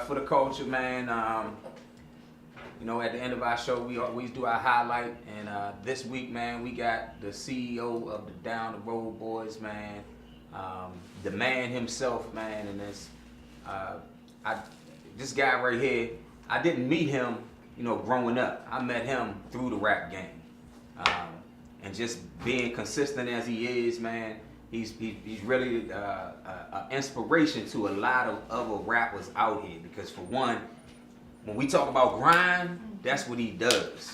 for the culture, man. You know, at the end of our show, we always do our highlight. And this week, man, we got the CEO of the Down the Road Boys, man. The man himself, man. And this guy right here, I didn't meet him, you know, growing up. I met him through the rap game. And just being consistent as he is, man, he's really an inspiration to a lot of other rappers out here. Because for one, when we talk about grind, that's what he does.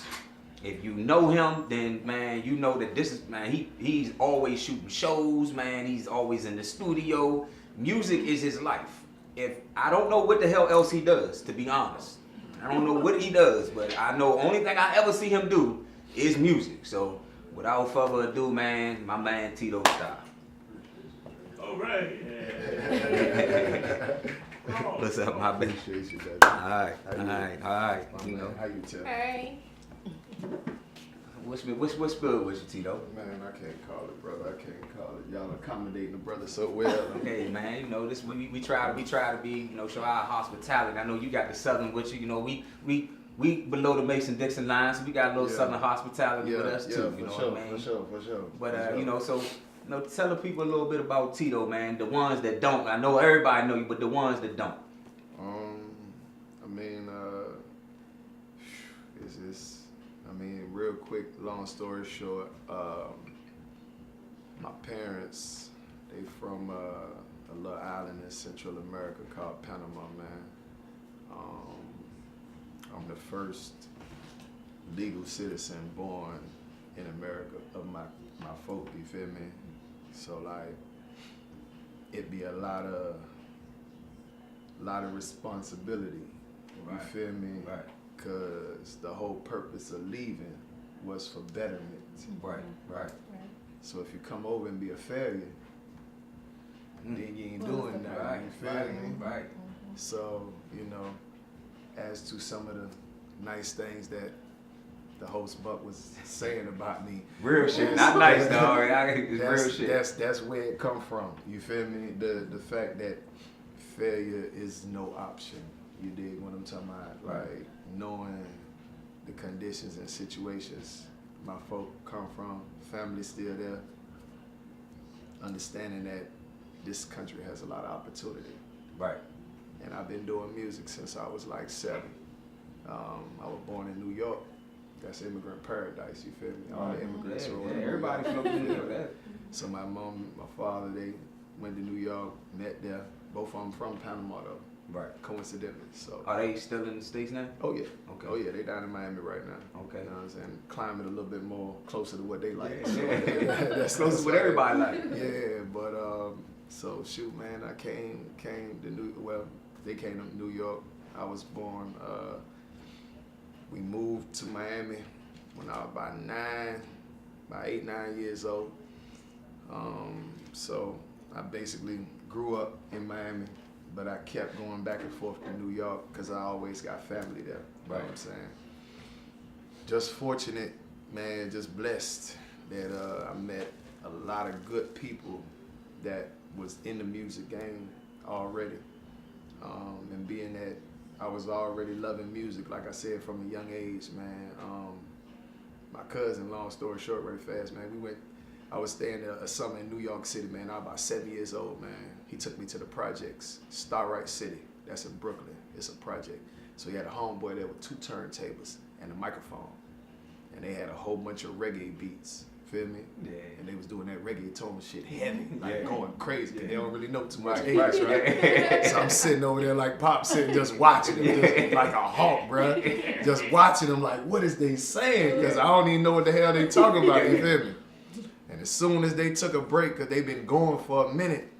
If you know him, then man, you know that this is, man, he's always shooting shows, man. He's always in the studio. Music is his life. If I don't know what the hell else he does, to be honest. I don't know what he does, but I know only thing I ever see him do is music. So without further ado, man, my man Tito Starr. All right. What's up, my baby? Appreciate you, baby. All right. You know. How you tell? Hey. What's good with you, Tito? Man, I can't call it, brother. I can't call it. Y'all accommodating the brother so well. Hey, man, you know this. We try to be, you know, show our hospitality. I know you got the Southern with you. You know, we below the Mason-Dixon line, so we got a little Southern hospitality with us too. You know what I mean? For sure. But you know, so you know, tell the people a little bit about Tito, man. The ones that don't. I know everybody know you, but the ones that don't. I mean, real quick, long story short, my parents, they from a little island in Central America called Panama, man. I'm the first legal citizen born in America of my folk, you feel me? So like, it be a lot of responsibility, you feel me? Right. Cause the whole purpose of leaving was for betterment. Right. So if you come over and be a failure, then you ain't doing nothing. You feel me? Right. So, you know, as to some of the nice things that the host Buck was saying about me. Real shit, not nice, dog. Real shit. That's where it come from. You feel me? The fact that failure is no option. You dig what I'm talking about? Like knowing the conditions and situations my folk come from, family still there, understanding that this country has a lot of opportunity. Right. And I've been doing music since I was like 7. I was born in New York. That's immigrant paradise, you feel me? All the immigrants are over everybody from New York. That. So my mom, my father, they went to New York, met there. Both of them from Panama though. Right. Coincidentally. So Are they still in the States now? Oh yeah. Okay. Oh yeah, they down in Miami right now. Okay. You know what I'm saying? Climate a little bit more closer to what they like. Yeah. So, That's close to what everybody like. Yeah, but so shoot, man, I came to they came to New York. I was born. We moved to Miami when I was about 8, 9 years old. So I basically grew up in Miami, but I kept going back and forth to New York because I always got family there. You know what I'm saying? Just fortunate, man, just blessed that I met a lot of good people that was in the music game already. And being that I was already loving music, like I said, from a young age, man. My cousin, long story short, very fast, man, I was staying a summer in New York City, man. I was about 7 years old, man. He took me to the projects, Starlight City. That's in Brooklyn. It's a project. So he had a homeboy there with 2 turntables and a microphone. And they had a whole bunch of reggae beats. Feel me? Yeah. And they was doing that reggaeton shit heavy, like going crazy. Yeah. They don't really know too much Right. So I'm sitting over there like Pop sitting just watching them, just like a hawk, bruh. Just watching them like, what is they saying? Because I don't even know what the hell they talking about, you feel me? And as soon as they took a break, because they been going for a minute,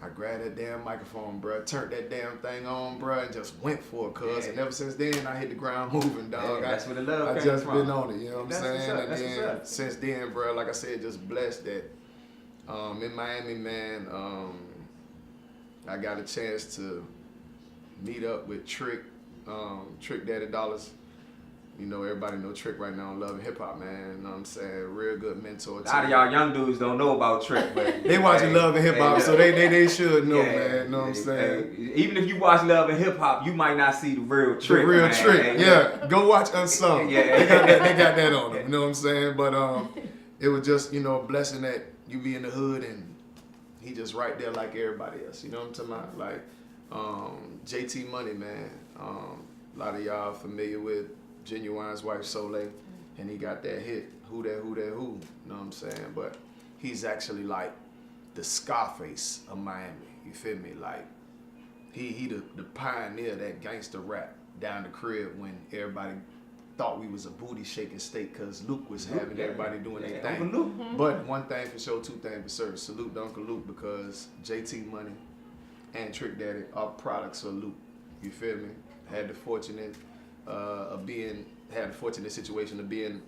I grabbed that damn microphone, bruh, turned that damn thing on, bruh, and just went for it, cuz. And ever since then, I hit the ground moving, dog. Yeah, that's where the love I came just from. been on it, you know what I'm saying? That's And then what's up. since then, bruh, like I said, just blessed that in Miami, man, I got a chance to meet up with Trick Daddy Dollars. You know, everybody know Trick right now on Love and Hip Hop, man. You know what I'm saying? Real good mentor. A lot of y'all young dudes don't know about Trick, but They watching Love and Hip Hop, so they should know, yeah, man. You know what I'm saying? Even if you watch Love and Hip Hop, you might not see the real Trick. The real man. Trick, yeah. Go watch Unsung. Yeah. They got that on them. You know what I'm saying? But it was just, you know, a blessing that you be in the hood and he just right there like everybody else. You know what I'm talking about? Like JT Money, man. A lot of y'all familiar with Genuine's wife Soleil, and he got that hit, Who That Who. You know what I'm saying? But he's actually like the Scarface of Miami. You feel me? Like he the pioneer of that gangster rap down the crib when everybody thought we was a booty shaking state because Luke was having everybody doing their thing. Uncle Luke. But one thing for sure, two things for certain. Salute to Uncle Luke because JT Money and Trick Daddy are products of Luke. You feel me? Had the fortunate situation of being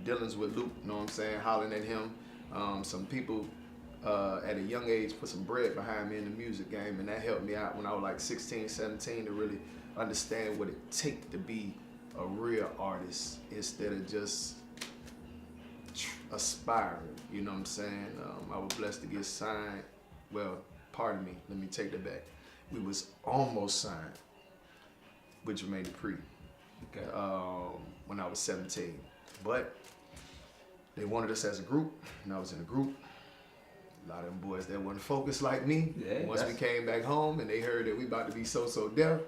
dealings with Luke, you know what I'm saying, hollering at him. Some people at a young age put some bread behind me in the music game, and that helped me out when I was like 16, 17 to really understand what it takes to be a real artist instead of just aspiring, you know what I'm saying? I was blessed to get signed. Well, pardon me, let me take that back. We was almost signed with Jermaine Dupri when I was 17. But they wanted us as a group, and I was in a group. A lot of them boys that wasn't focused like me. Yeah, Once we came back home and they heard that we about to be so deaf,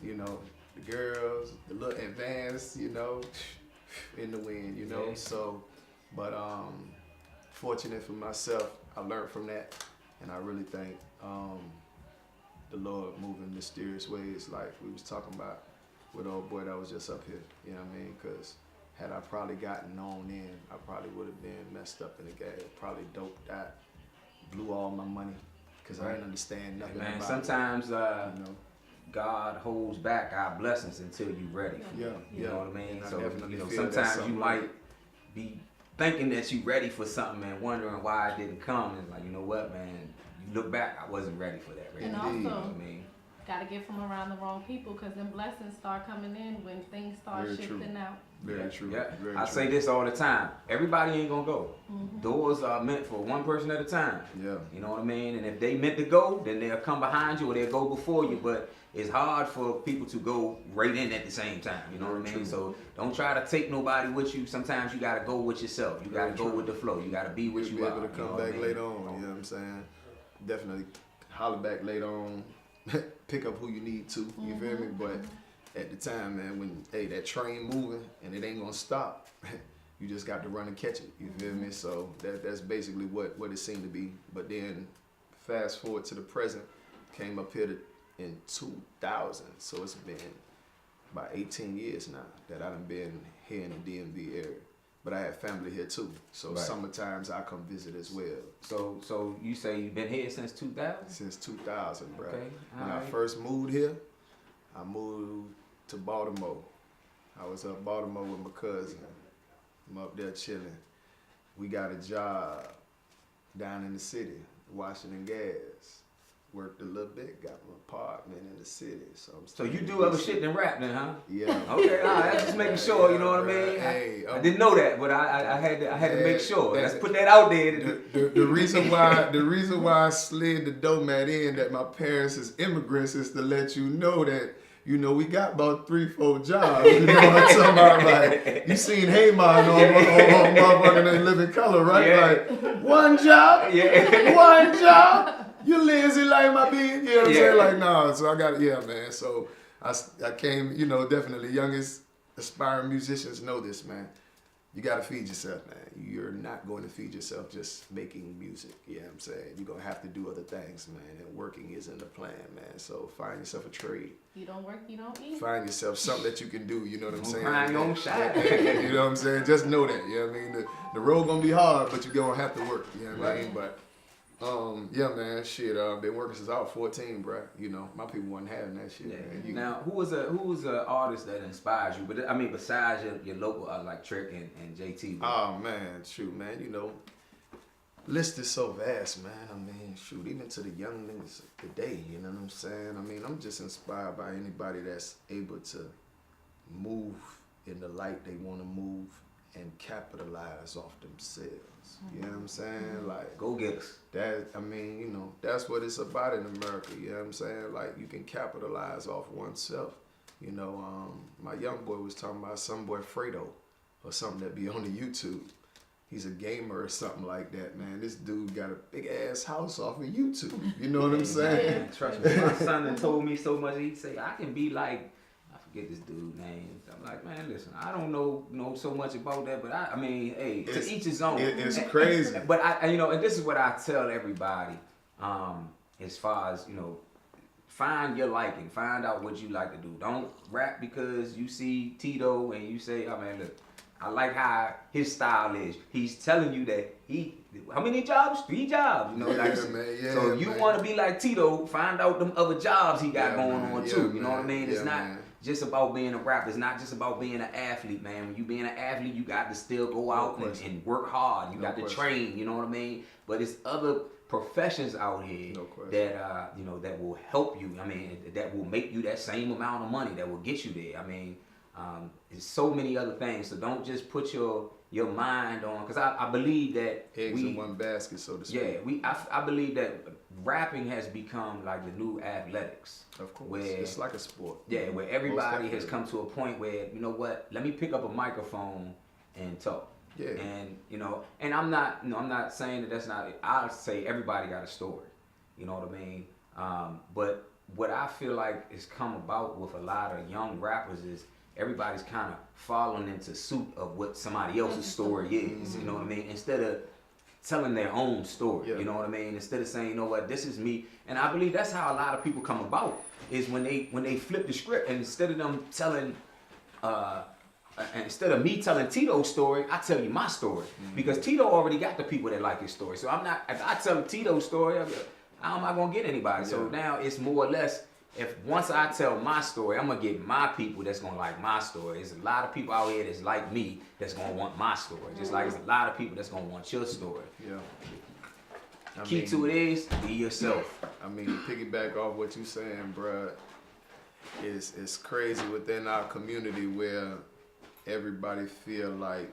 you know, the girls, the little advanced, you know, in the wind, you know. Yeah. So, but fortunate for myself, I learned from that, and I really think the Lord moving in mysterious ways, like we was talking about with old boy that was just up here. You know what I mean? Because had I probably gotten on in, I probably would have been messed up in the game. Probably doped out, blew all my money because I didn't understand nothing Man, about sometimes it. You know? God holds back our blessings until you're ready. Yeah, You know what I mean? I So, definitely you know, feel that's sometimes you something might be thinking that you're ready for something and wondering why it didn't come. And like, you know what, man? You look back, I wasn't ready for that. Right? And You also, know what I mean? gotta get from around the wrong people because then blessings start coming in when things start Very shifting true. out. Very true. Yeah, Very I true. say this all the time. Everybody ain't gonna go. Mm-hmm. Doors are meant for one person at a time. Yeah. You know what I mean? And if they meant to go, then they'll come behind you or they'll go before you. But it's hard for people to go right in at the same time. You know what I mean? True. So don't try to take nobody with you. Sometimes you gotta go with yourself. You gotta go with the flow. You gotta be what You'll you be are. able to you know come what I back mean? later on. You know what I'm saying? Definitely holler back later on. Pick up who you need to. You feel me? But at the time, man, when that train moving and it ain't gonna stop, you just got to run and catch it. You feel me? So that's basically what it seemed to be. But then fast forward to the present, came up here in 2000. So it's been about 18 years now that I done been here in the DMV area. But I have family here too. So Right. summertimes I come visit as well. So you say you've been here since 2000? Since 2000, bro. Okay, When I alright. first moved here, I moved to Baltimore. I was up Baltimore with my cousin. I'm up there chilling. We got a job down in the city, Washington Gas. Worked a little bit, got my apartment in the city. So You do other shit than rap then, huh? Yeah. Okay, all right, just making sure, you know what I bruh. mean? Hey, I didn't know that, but I had to make sure. that- Let's put that out there. The reason why I slid the doormat in that my parents is immigrants is to let you know that we got about 3-4 jobs. You know what I'm talking about? Like you seen Haymon on motherfucking in Living Color, right? Yeah. Like one job, Yeah. one job. You lazy like my bean. You know what I'm Yeah. saying? Like nah. So I got man. So I came. Definitely youngest aspiring musicians know this, man. You gotta feed yourself, man. You're not going to feed yourself just making music. You know what I'm saying? You're gonna have to do other things, man. And working isn't the plan, man. So find yourself a trade. You don't work, you don't eat. Find yourself something that you can do. You know what I'm saying? Grind your own shot. You know what I'm saying? Just know that. You know what I mean? The road gonna be hard, but you're gonna have to work. You know what I mean? But yeah, man, shit. Been working since I was 14, bro. You know, my people wasn't having that shit, man. Now, who was a artist that inspires you? But I mean, besides your local like Trick and JT. Oh man, shoot, man. List is so vast, man. I mean, shoot, even to the young niggas today. You know what I'm saying? I mean, I'm just inspired by anybody that's able to move in the light they want to move and capitalize off themselves. You know what I'm saying? Like, Go get us. that, I mean, you know, that's what it's about in America. You know what I'm saying? Like, you can capitalize off oneself. You know, my young boy was talking about some boy Fredo or something that be on the YouTube. He's a gamer or something like that, man. This dude got a big ass house off of YouTube. You know what I'm saying? Man, trust me, my son done told me so much. He'd say, I can be like, I forget this dude's name. I'm like, man, listen, I don't know so much about that, but I mean, hey, to each his own. It's crazy. But I, you know, and this is what I tell everybody, as far as, you know, find your liking, find out what you like to do. Don't rap because you see Tito and you say, oh man, look, I like how his style is. He's telling you that how many jobs? 3 jobs. You know, like, so if you want to be like Tito, find out them other jobs he got going on too. You know what I mean? It's not just about being a rapper. It's not just about being an athlete, man. When you being an athlete, you got to still go out and work hard. You got to train. You know what I mean? But it's other professions out here that you know, that will help you. I mean, that will make you that same amount of money, that will get you there. I mean, there's so many other things. So don't just put your mind on, because I believe that eggs in one basket, so to speak. Yeah, I believe that rapping has become like the new athletics. Of course, where, it's like a sport. Yeah, where everybody has come to a point where, you know what, let me pick up a microphone and talk. Yeah. And you know, and I'm not saying that that's not. I'll say everybody got a story. You know what I mean? But what I feel like has come about with a lot of young rappers is everybody's kind of falling into suit of what somebody else's story is. You know what I mean? Instead of telling their own story. You know what I mean? Instead of saying, you know what, this is me. And I believe that's how a lot of people come about, is when they flip the script, and instead of them telling instead of me telling Tito's story, I tell you my story. Because Tito already got the people that like his story. So I'm not, if I tell Tito's story, how am I gonna get anybody? So now it's more or less, if once I tell my story, I'm gonna get my people that's gonna like my story. There's a lot of people out here that's like me that's gonna want my story. Just like there's a lot of people that's gonna want your story. Yeah. Key to it is be yourself. I mean, piggyback off what you saying, bruh, it's crazy within our community where everybody feel like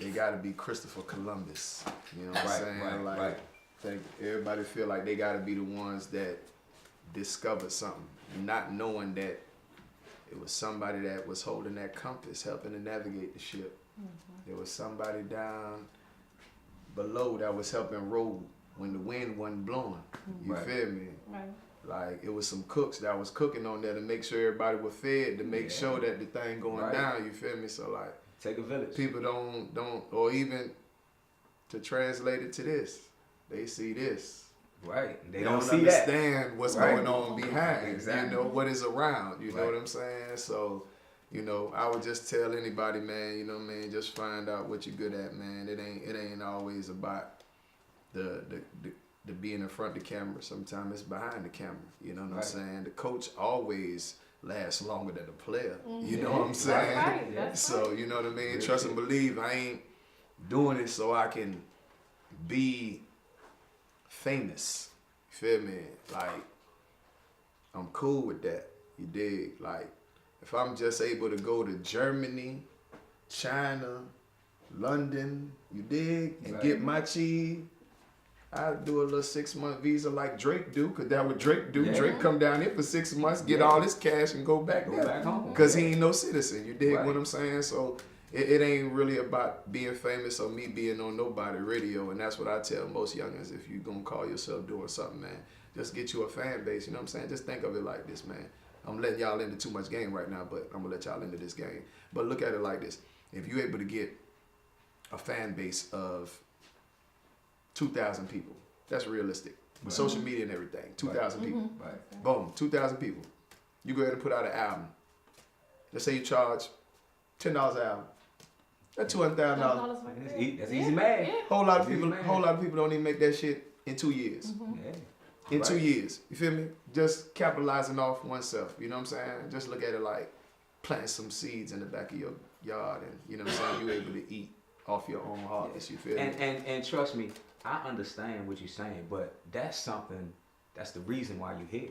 they gotta be Christopher Columbus. You know what I'm saying? I think everybody feel like they gotta be the ones that discovered something, not knowing that it was somebody that was holding that compass, helping to navigate the ship. There was somebody down below that was helping row when the wind wasn't blowing. You feel me? Right. Like, it was some cooks that was cooking on there to make sure everybody was fed, to make sure that the thing going down. You feel me? So like, take a village. People don't, or even to translate it to this, they see this. Right. They don't see understand what's going on behind. Exactly. You know, what is around. You know what I'm saying? So, you know, I would just tell anybody, man, you know what I mean, just find out what you're good at, man. It ain't always about the being in front of the camera. Sometimes it's behind the camera. You know what I'm saying? The coach always lasts longer than the player. You know what I'm saying? So, you know what I mean? Trust and believe, I ain't doing it so I can be famous. You feel me? Like, I'm cool with that. You dig? Like, if I'm just able to go to Germany, China, London, you dig? And get my cheese, I'd do a little 6-month visa like Drake do, because that's what Drake do. Drake come down here for 6 months, get all his cash, and go back home. Because he ain't no citizen. You dig what I'm saying? So it ain't really about being famous or me being on nobody radio. And that's what I tell most youngins. If you gonna call yourself doing something, man, just get you a fan base. You know what I'm saying? Just think of it like this, man. I'm letting y'all into too much game right now, but I'm gonna let y'all into this game. But look at it like this. If you're able to get a fan base of 2,000 people, that's realistic. With social media and everything, 2,000 people. Boom, 2,000 people. You go ahead and put out an album. Let's say you charge $10 an album. That's $200,000. That's easy math. Whole lot of people don't even make that shit in 2 years. In 2 years, you feel me? Just capitalizing off oneself, you know what I'm saying? Just look at it like planting some seeds in the back of your yard, and you know what I'm saying, you're able to eat off your own harvest, you feel me? And trust me, I understand what you're saying, but that's the reason why you're here.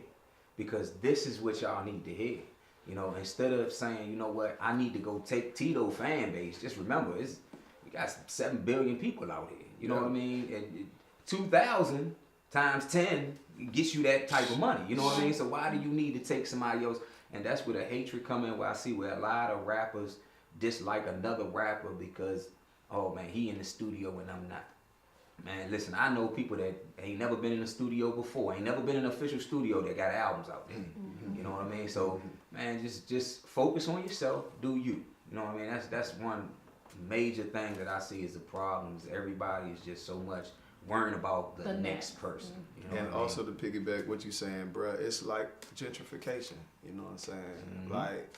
Because this is what y'all need to hear. You know, instead of saying, you know what, I need to go take Tito fan base. Just remember, we got 7 billion people out here. You know what I mean? And 2,000 times 10 gets you that type of money. You know what I mean? So why do you need to take somebody else? And that's where the hatred come in. Where I see where a lot of rappers dislike another rapper because, oh man, he in the studio and I'm not. Man, listen, I know people that ain't never been in a studio before, ain't never been in an official studio that got albums out there. You know what I mean? So, man, just focus on yourself, do you. You know what I mean? That's one major thing that I see is the problem is everybody is just so much worrying about the next person. You know And what also I mean? to piggyback what you saying, bruh, it's like gentrification. You know what I'm saying? Like,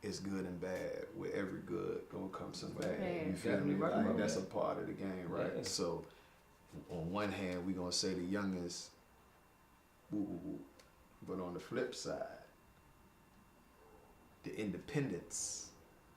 it's good and bad. With every good gonna come some bad. You feel Definitely me? right Like about that's that. a part of the game, right? Yeah. So on one hand, we gonna say the youngest, woo woo woo. But on the flip side, the independence,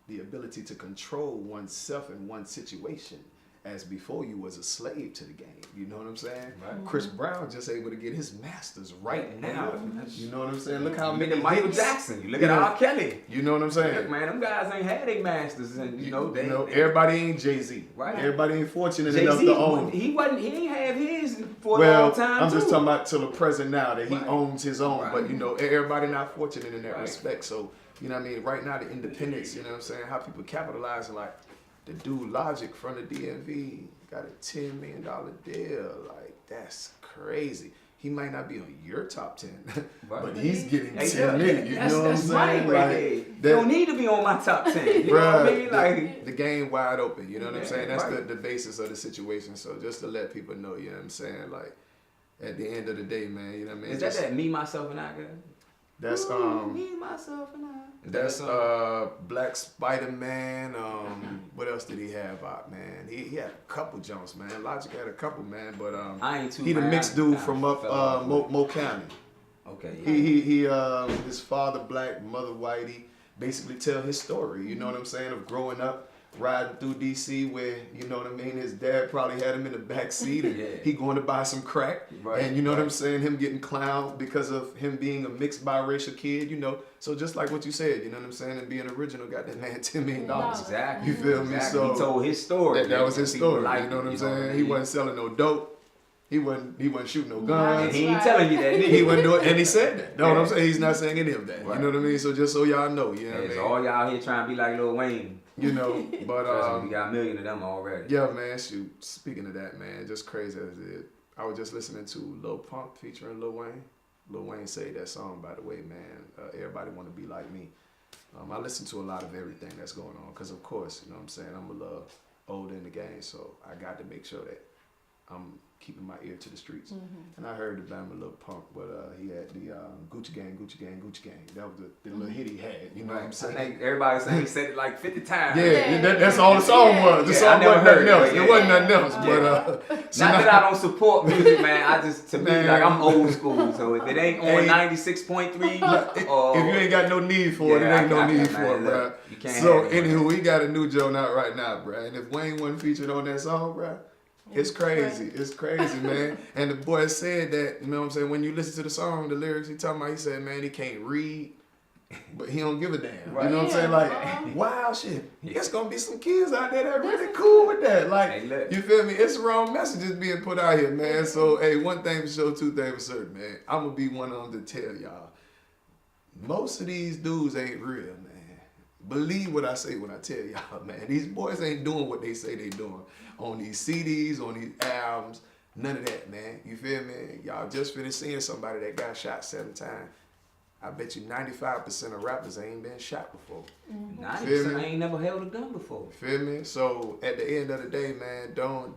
the ability to control oneself in one situation, as before you was a slave to the game. You know what I'm saying? Right. Chris Brown just able to get his masters right Yeah, now. yeah. You know what I'm saying? Look how You many look at Michael hits. Jackson. You look You at know- R. Kelly. You know what I'm saying? Look, man, them guys ain't had their masters, and you know they. Everybody ain't Jay-Z. Right. Everybody ain't fortunate enough to own. He didn't have his for a Well, long time. I'm just too. talking about till the present now that he Right. owns his own. Right. But you know, everybody not fortunate in that Right. respect. So you know what I mean? Right now, the independence. You know what I'm saying? How people capitalize like the dude Logic from the DMV got a $10 million deal. Like that's crazy. He might not be on your top 10, Right. but he's getting Hey, 10 million. You that's, know what I'm that's money saying? right Like, there. You that- don't need to be on my top 10. You know what I mean? Like, the game wide open. You know what I'm Yeah, saying? That's right. the basis of the situation. So just to let people know, you know what I'm saying? Like at the end of the day, man, you know what I mean? is Just- that me, myself, and I, guy? That's me, myself, and I. that's Black Spider-Man. What else did he have out, man? He had a couple jumps, man. Logic had a couple, man, but I ain't too. he the man, mixed I dude kinda from up fell off with it. Mo County. Okay. Yeah. He his father black, mother whitey, basically tell his story, you know what I'm saying, of growing up riding through DC where, you know what I mean, his dad probably had him in the back seat and Yeah. he going to buy some crack. Right, And you know what I'm right. saying, him getting clowned because of him being a mixed biracial kid, you know. So just like what you said, you know what I'm saying, and being original got that man $10 million. Exactly. You feel me? Exactly. So he told his story. that was his People story, liked you know it, what I'm you saying? what I He mean? wasn't selling no dope. He wasn't shooting no And guns. he ain't telling you that. Nigga. He wasn't doing, and he said that. Know what I'm saying? He's not saying any of that. Right. You know what I mean? So just so y'all know, you know what I It's mean? all y'all here trying to be like Lil Wayne. You know, but Trust me, we got a million of them already. yeah, man. Shoot. Speaking of that, man, just crazy as it is. I was just listening to Lil Pump featuring Lil Wayne. Lil Wayne said that song, by the way, man. Everybody want to be like me. I listen to a lot of everything that's going on because, of course, you know what I'm saying, I'm a little older in the game, so I got to make sure that I'm keeping my ear to the streets. And I heard the Bama Lil Pump, but he had the Gucci Gang, Gucci Gang, Gucci Gang. That was the little hit he had. You know what I'm I saying? think everybody saying he said it like 50 times. Yeah, that's all the song was. The Yeah, I song never wasn't heard nothing it, else. but It wasn't nothing else. Yeah. But so Not now- that I don't support music, man. I just, to me, Man. like I'm old school. So if it ain't on Hey. 96.3, or if you ain't got no need for it, Yeah, it ain't no I- need man, for it, look, bro. you can't So have it, anywho, we got a new joint out right now, bro. And if Wayne wasn't featured on that song, bro, it's crazy. It's crazy, man. And the boy said that, you know what I'm saying, when you listen to the song, the lyrics he talking about, he said, man, he can't read, but he don't give a damn. Right. You know what I'm saying? Yeah. Like, wow, shit. It's gonna be some kids out there that really cool with that. Like, Hey, look. you feel me? It's the wrong messages being put out here, man. So, hey, one thing for sure, two things for certain, man. I'm gonna be one of them to tell y'all. Most of these dudes ain't real, man. Believe what I say when I tell y'all, man. These boys ain't doing what they say they doing on these CDs, on these albums. None of that, man. You feel me? Y'all just finished seeing somebody that got shot 7 times. I bet you 95% of rappers ain't been shot before. 90% I ain't never held a gun before. Feel me? So at the end of the day, man, don't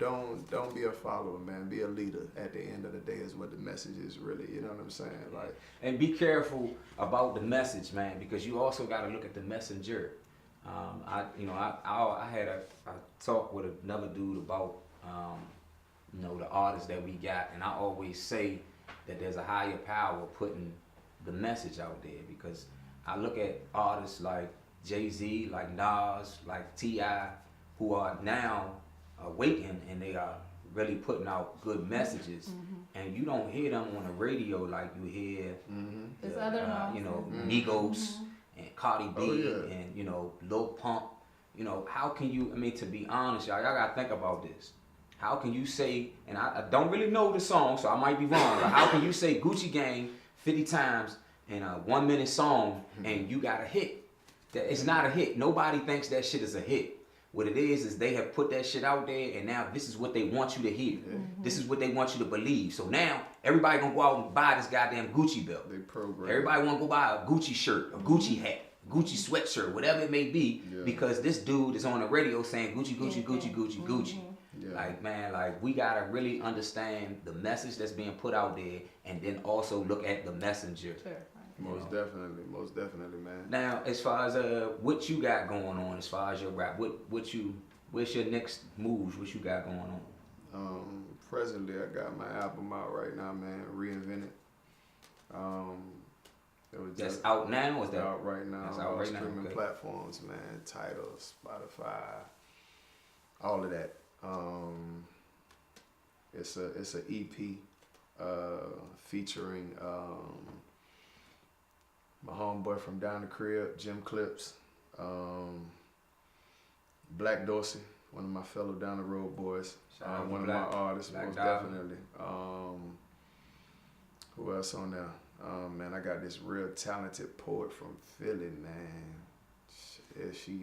be a follower, man. Be a leader. At the end of the day is what the message is really. You know what I'm saying? Like, And be careful about the message, man, because you also got to look at the messenger. I had a talk with another dude about, the artists that we got, and I always say that there's a higher power putting the message out there, because I look at artists like Jay-Z, like Nas, like T.I., who are now awakened and they are really putting out good messages, and you don't hear them on the radio like you hear There's other Migos Cardi B Oh, yeah. and, you know, Lil Pump. You know, how can you, I mean, to be honest, y'all gotta think about this. How can you say, and I don't really know the song, so I might be wrong, but how can you say Gucci Gang 50 times in a 1 minute song and you got a hit? That it's not a hit. Nobody thinks that shit is a hit. What it is they have put that shit out there, and now this is what they want you to hear. This is what they want you to believe. So now everybody gonna go out and buy this goddamn Gucci belt. They program. Everybody wanna go buy a Gucci shirt, a Gucci hat, Gucci sweatshirt, whatever it may be, because this dude is on the radio saying Gucci, Gucci, Gucci, Gucci, Gucci. Yeah. Like, man, like, we gotta really understand the message that's being put out there, and then also look at the messenger. Sure. Most definitely, man. Now, as far as what you got going on, as far as your rap, what's your next moves? What you got going on? Presently, I got my album out right now, man. Reinvented. It was That's just out now, or is that out right now? That's on out all right now, streaming okay. platforms, man. Tidal, Spotify, all of that. It's a EP featuring my homeboy from down the crib, Jim Clips, Black Dorsey, one of my fellow down the road boys, Shout out to one Black- of my artists, Black most Dog. definitely. Who else on there? Man, I got this real talented poet from Philly, man. She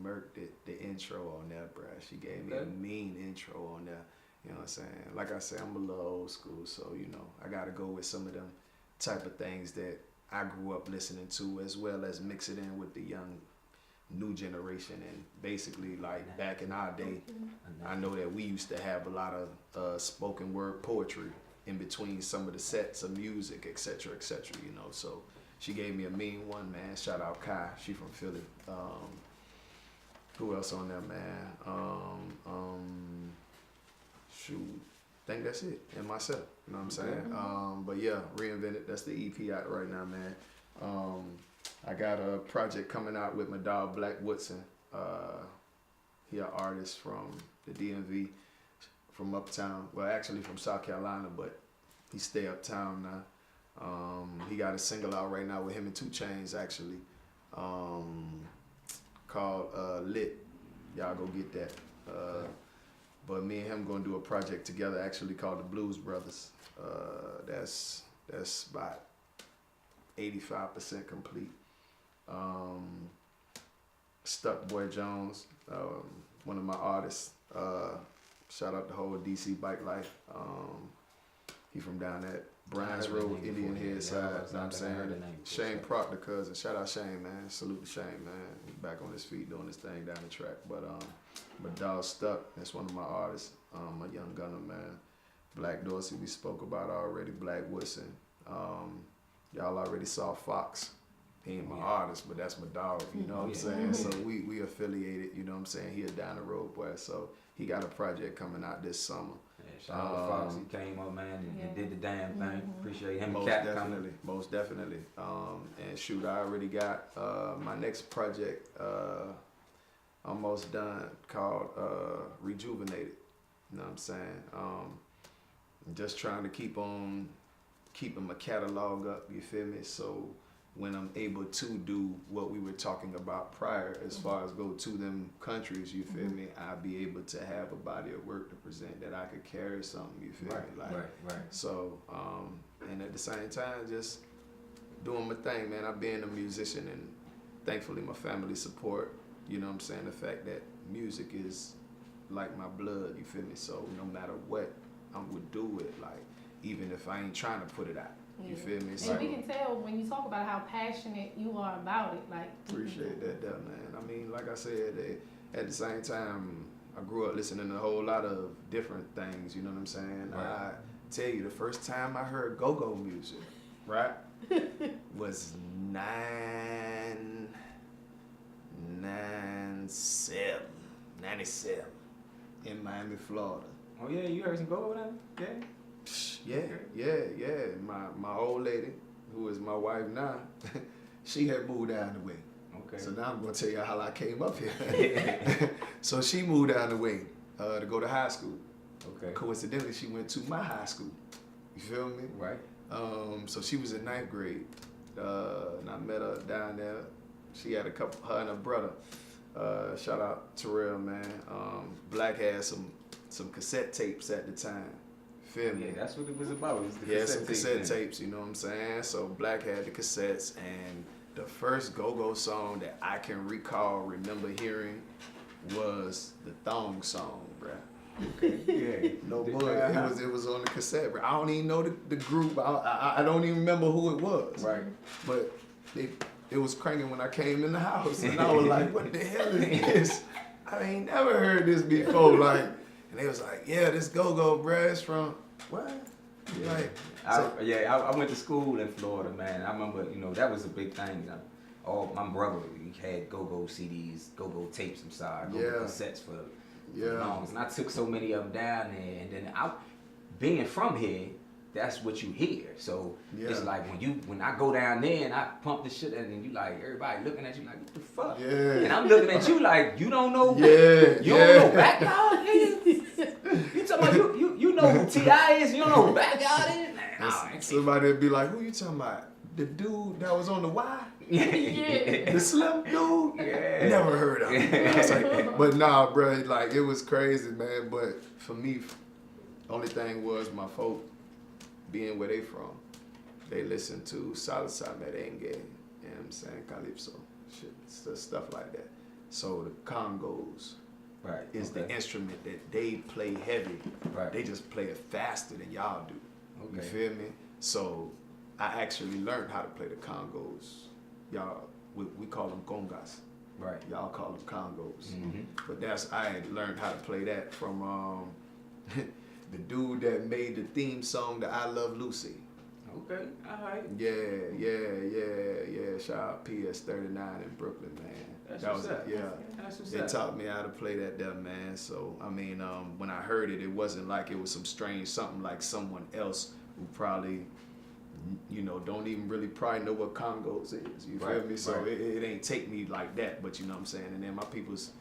murked it, the intro on there, bruh. She gave me a mean intro on there. You know what I'm saying? Like I said, I'm a little old school, so you know, I gotta go with some of them type of things that I grew up listening to, as well as mix it in with the young new generation. And basically, like back in our day, I know that we used to have a lot of spoken word poetry in between some of the sets of music, etc., etc. You know, so she gave me a mean one, man. Shout out Kai, she from Philly. Who else on there, man? Shoot, I think that's it. And myself, you know what I'm saying? But yeah, Reinvented, that's the EP out right now, man. I got a project coming out with my dog Black Woodson. He an artist from the DMV, from uptown. Well, actually from South Carolina, but he stay uptown now. He got a single out right now with him and 2 Chainz, actually, called Lit. Y'all go get that. But me and him gonna do a project together, actually called the Blues Brothers. That's about 85% complete. Stuck Boy Jones, one of my artists. Shout out the whole DC Bike Life. He from down at Bryan's Road, Indian Head side. You know what I'm saying? Shane Proctor, cousin. Shout out Shane, man. Salute to Shane, man. He's back on his feet doing his thing down the track. But dog Stuck, that's one of my artists. A young gunner, man. Black Dorsey, we spoke about already. Black Woodson. Y'all already saw Fox. He ain't my artist, but that's my dog, you know what I'm saying? So we affiliated, you know what I'm saying? He a down the road boy, so he got a project coming out this summer. Yeah, shout out to Fox, he came up, man, and did the damn thing. Appreciate him. Most Cat definitely, coming. most definitely. And shoot, I already got my next project almost done, called Rejuvenated. You know what I'm saying? I'm just trying to keeping my catalog up, you feel me? So when I'm able to do what we were talking about prior, as far as go to them countries, you feel me? I'll be able to have a body of work to present that I could carry something, you feel me? Like, Right. So, and at the same time, just doing my thing, man. I've been a musician, and thankfully my family support, you know what I'm saying? The fact that music is like my blood, you feel me? So no matter what, I would do it, like, even if I ain't trying to put it out. You feel me? So And we can tell when you talk about how passionate you are about it. Like, appreciate that, man. I mean, like I said, at the same time, I grew up listening to a whole lot of different things. You know what I'm saying? Right. I tell you, the first time I heard go-go music, right, was 97 in Miami, Florida. Oh yeah, you heard some go over there? Yeah. My old lady, who is my wife now, she had moved down the way. Okay. So now I'm gonna tell you how I came up here. So she moved down the way to go to high school. Okay. Coincidentally, she went to my high school. You feel me? Right. So she was in 9th grade. and I met her down there. She had a couple, her and her brother. Shout out Terrell, man. Black had some cassette tapes at the time. Feel me? Yeah, that's what it was about. It was the Yeah, some cassette tapes. tapes, you know what I'm saying? So Black had the cassettes, and the first go-go song that I can remember hearing was the Thong Song, bruh. Okay. Yeah. No bull. It was on the cassette, bro. I don't even know the group. I don't even remember who it was. Right. But it was cranking when I came in the house, and I was like, "What the hell is this? I ain't never heard this before." Like, and they was like, "Yeah, this go-go, bruh, it's from what?" Yeah. Like, I went to school in Florida, man. I remember, that was a big thing. All my brother, he had go-go CDs, go-go tapes, go-go cassettes for longs. And I took so many of them down there, and then being from here, that's what you hear. So it's like when I go down there and I pump the shit, and then you like, everybody looking at you like, what the fuck? Yeah. And I'm looking at you like, you don't know. Yeah. You don't know Backyard, nigga. You talking about you know who T.I. is? You don't know who Backyard is? Nah, somebody would be like, "Who you talking about? The dude that was on the Y? Yeah. The slim dude? Yeah. Never heard of him." I was like, but nah, bro, like it was crazy, man. But for me, only thing was my folk being where they from. They listen to Salsa Merengue, you know what I'm saying, Calypso, shit, stuff like that. So the Congos is the instrument that they play heavy. Right. They just play it faster than y'all do. Okay. You feel me? So I actually learned how to play the Congos. Y'all, we call them congas. Right. Y'all call them Congos. Mm-hmm. But I had learned how to play that from the dude that made the theme song to I Love Lucy. Okay, all right. Yeah. Shout out PS39 in Brooklyn, man. That's that what's was up. yeah. That's what's They up. taught me how to play that there, man. So I mean, when I heard it, it wasn't like it was some strange something like someone else who probably, don't even really probably know what Congos is. You feel me? So it ain't take me like that, but you know what I'm saying. And then my people's,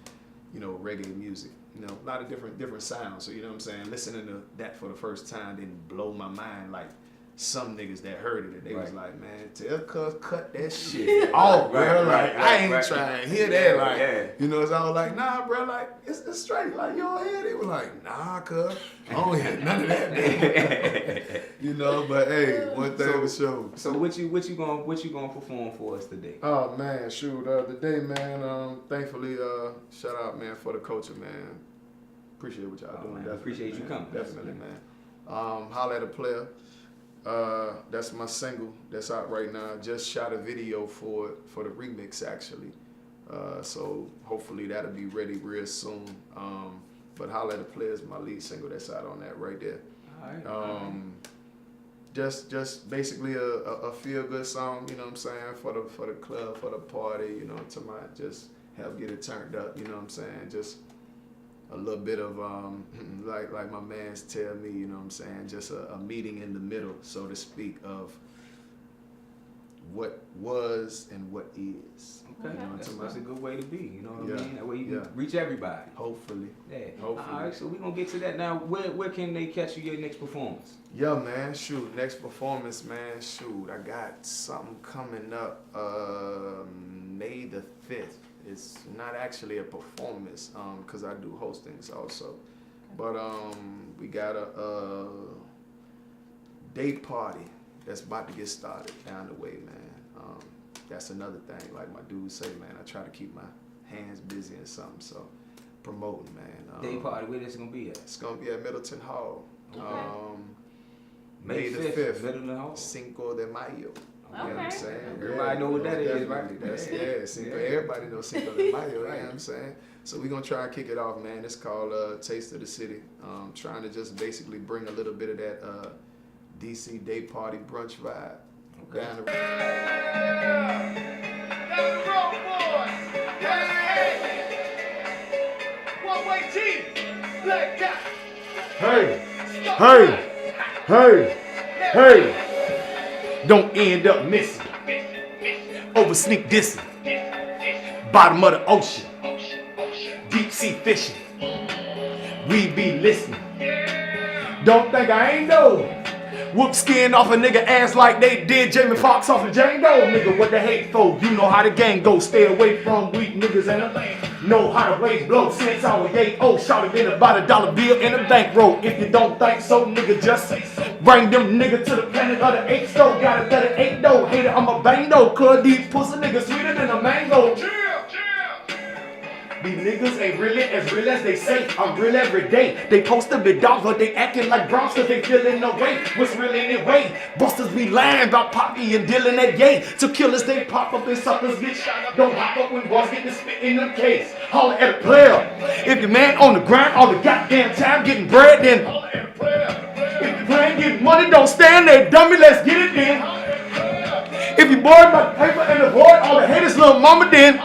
reggae music, a lot of different sounds. So you know what I'm saying. Listening to that for the first time didn't blow my mind like some niggas that heard it, and they was like, man, tell cuz cut that shit off, bro. I ain't trying to hear that. Like, so I was like, nah, bro, like, it's straight. Like, you don't hear it? They was like, nah, cuz, I don't hear none of that, man. But hey, one thing for sure. So what you gonna perform for us today? Oh, man, shoot, today, man, thankfully, shout out, man, for the culture, man. Appreciate what y'all doing. Man, appreciate you coming. Definitely, man. Holla at a player. That's my single that's out right now. Just shot a video for the remix actually. So hopefully that'll be ready real soon. But Holla at a Player is my lead single that's out on that right there. All right. Just basically a feel good song, you know what I'm saying, for the club, for the party, just help get it turned up, you know what I'm saying? Just a little bit of like my mans tell me, you know what I'm saying, just a meeting in the middle, so to speak, of what was and what is. Okay, that's a good way to be, you know what I mean? That way you can reach everybody. Hopefully. Yeah. Hopefully. All right, so we're gonna get to that now. Where can they catch you your next performance? Yeah, man, shoot, next performance, man, shoot, I got something coming up May the 5th. It's not actually a performance, because I do hostings also. But we got a day party that's about to get started down the way, man. That's another thing, like my dudes say, man, I try to keep my hands busy in something, so promoting, man. Day party, where this gonna be at? It's gonna be at Middleton Hall. Okay. May the 5th, Middleton Hall. Cinco de Mayo. You know what I'm saying? Everybody know what that is, right? That's, Cinco. Everybody knows Cinco de Mayo, you know what I'm saying? So we're going to try and kick it off, man. It's called Taste of the City. Trying to just basically bring a little bit of that DC day party brunch vibe. Okay. Down the road. Down the road, boys. One-way G. Black guy. Hey! Don't end up missing. Over sneak dissing. Bottom of the ocean. Deep sea fishing. We be listening. Don't think I ain't know Whoop skin off a nigga ass like they did Jamie Foxx off of Django. Nigga, what the hate for? You know how the gang go. Stay away from weak niggas and know how to raise blow. Since I was 8-0, shot it in about $1 bill in a bankroll. If you don't think so, nigga, just bring them niggas to the planet of the 8 store. Got it 38 though. Hater, I'm a bang though. Cause these pussy niggas sweeter than a mango. These niggas ain't really as real as they say. I'm real every day. They post to be dogs, but they acting like Browns cause they feeling the way. What's real anyway? Busters be lying about Poppy and dealing at yay. To killers they pop up and suckers get shot up. Don't hop up when boys get to spit in them case. Holler at a player. If your man on the grind all the goddamn time getting bread, then holler at a player. If you playing getting money, don't stand there, dummy. Let's get it then. If you bored by the paper and avoid all the haters, little mama, then.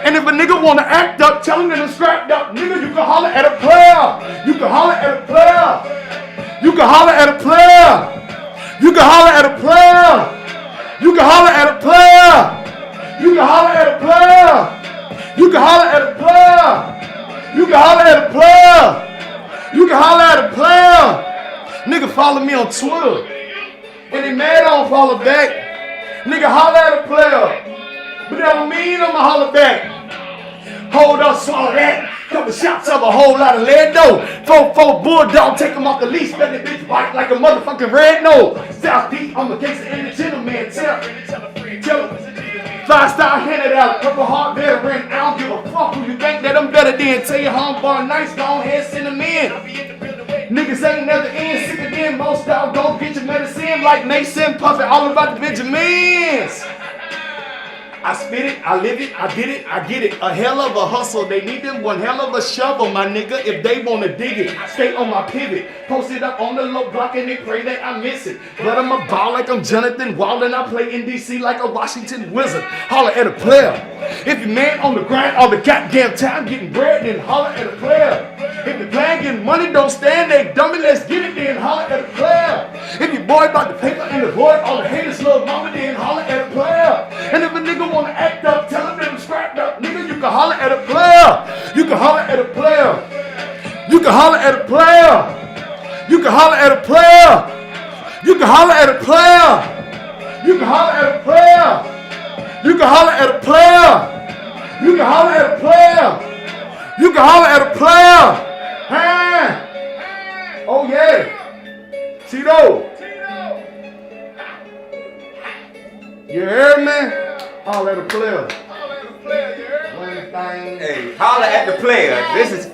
And if a nigga wanna act up, tell him that I'm scrapped up. Nigga, you can holler at a player. You can holler at a player. You can holler at a player. You can holler at a player. You can holler at a player. You can holler at a player. You can holler at a player. You can holler at a player. You can holler at a player. Nigga follow me on Twitter. And they mad I don't follow back. Nigga holler at a player. But that don't mean I'ma holler back. Hold up, swallow that. Couple shots of a whole lot of lead though. 4-4 bulldog, take him off the leash. Let that bitch bite like a motherfucking red nose. South deep, I'm a gangster and a gentleman. Tell him. 5-star handed out, purple heart veteran. I don't give a fuck who you think that I'm better than. Tell your homeboy nice, go ahead, send him in. Niggas ain't never in, sicker than most dog. Don't get your medicine like Mason Puffin. All about the Benjamins. I spit it, I live it, I did it, I get it. A hell of a hustle, they need them one hell of a shovel, my nigga, if they wanna dig it. Stay on my pivot, post it up on the low block and they pray that I miss it. But I'm a ball like I'm Jonathan Wild and I play in DC like a Washington Wizard. Holler at a player. If your man on the grind all the goddamn time getting bread, then holler at a player. If the plan getting money, don't stand there, dummy, let's get it then, holler at a player. If your boy about the paper and avoid all the haters, little mama, then holler at a player. And if a nigga wanna act up, tell him that I'm scrapped up, nigga, you can holler at a player. You can holler at a player. You can holler at a player. You can holler at a player. You can holler at a player. You can holler at a player. You can holler at a player. You can holler at a player. You can holler at a player. Huh? Oh yeah. Tito. You heard me? Holler at a player. Hey, holler at the player. This is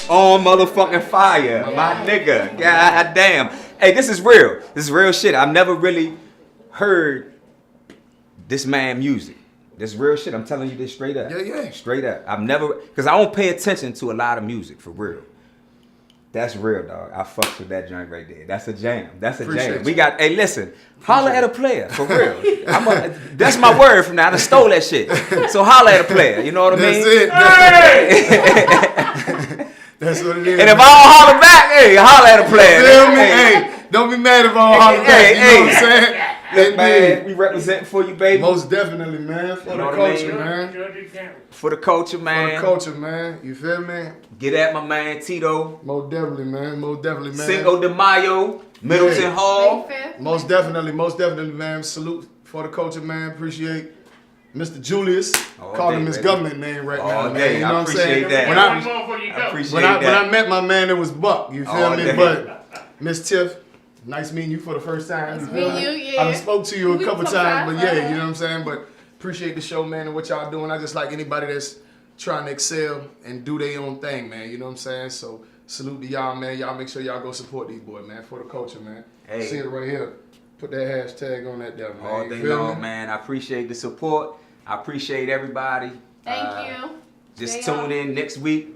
on motherfucking fire, my nigga. God damn. Hey, this is real. This is real shit. I've never really heard this man music. This real shit. I'm telling you this straight up. Yeah. Straight up. I've never, because I don't pay attention to a lot of music for real. That's real, dog. I fucks with that joint right there. That's a jam. That's a jam. We got, hey, listen, holler at a player, for real. That's my word from now. I done stole that shit. So holler at a player, you know what I mean? That's it. That's what it is. And if I don't holler back, hey, holler at a player. Feel me? Hey, don't be mad if I don't holler back. You know what I'm saying? Look, man, we represent for you, baby. Most definitely, man. For the culture, man. For the culture, man. For the culture, man. You feel me? Get at my man, Tito. Most definitely, man. Most definitely, man. Cinco de Mayo, Middleton Hall. Most definitely, man. Salute for the culture, man. Appreciate Mr. Julius. Call him his government name right now, man. You know what I'm saying? That. When I met my man, it was Buck. You feel me? Day. But Miss Tiff, nice meeting you for the first time. You feel me? I done spoke to you a couple times, but yeah, you know what I'm saying? But appreciate the show, man, and what y'all doing. I just like anybody that's trying to excel and do their own thing, man. You know what I'm saying? So salute to y'all, man. Y'all make sure y'all go support these boys, man, for the culture, man. Hey. See it right here. Put that hashtag on that there, man. All day long, man. I appreciate the support. I appreciate everybody. Thank you. Just JR. tune in next week.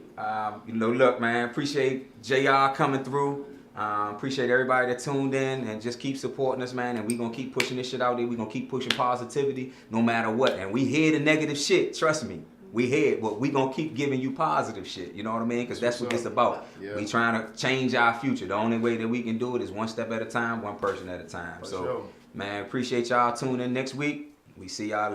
Look, man, appreciate JR coming through. Appreciate everybody that tuned in and just keep supporting us, man. And we gonna keep pushing this shit out there. We gonna keep pushing positivity no matter what. And we hear the negative shit. Trust me, we hear it, but we gonna keep giving you positive shit. You know what I mean? Because that's what it's about. Yeah. We trying to change our future. The only way that we can do it is one step at a time, one person at a time. So, man, appreciate y'all tuning in next week. We see y'all.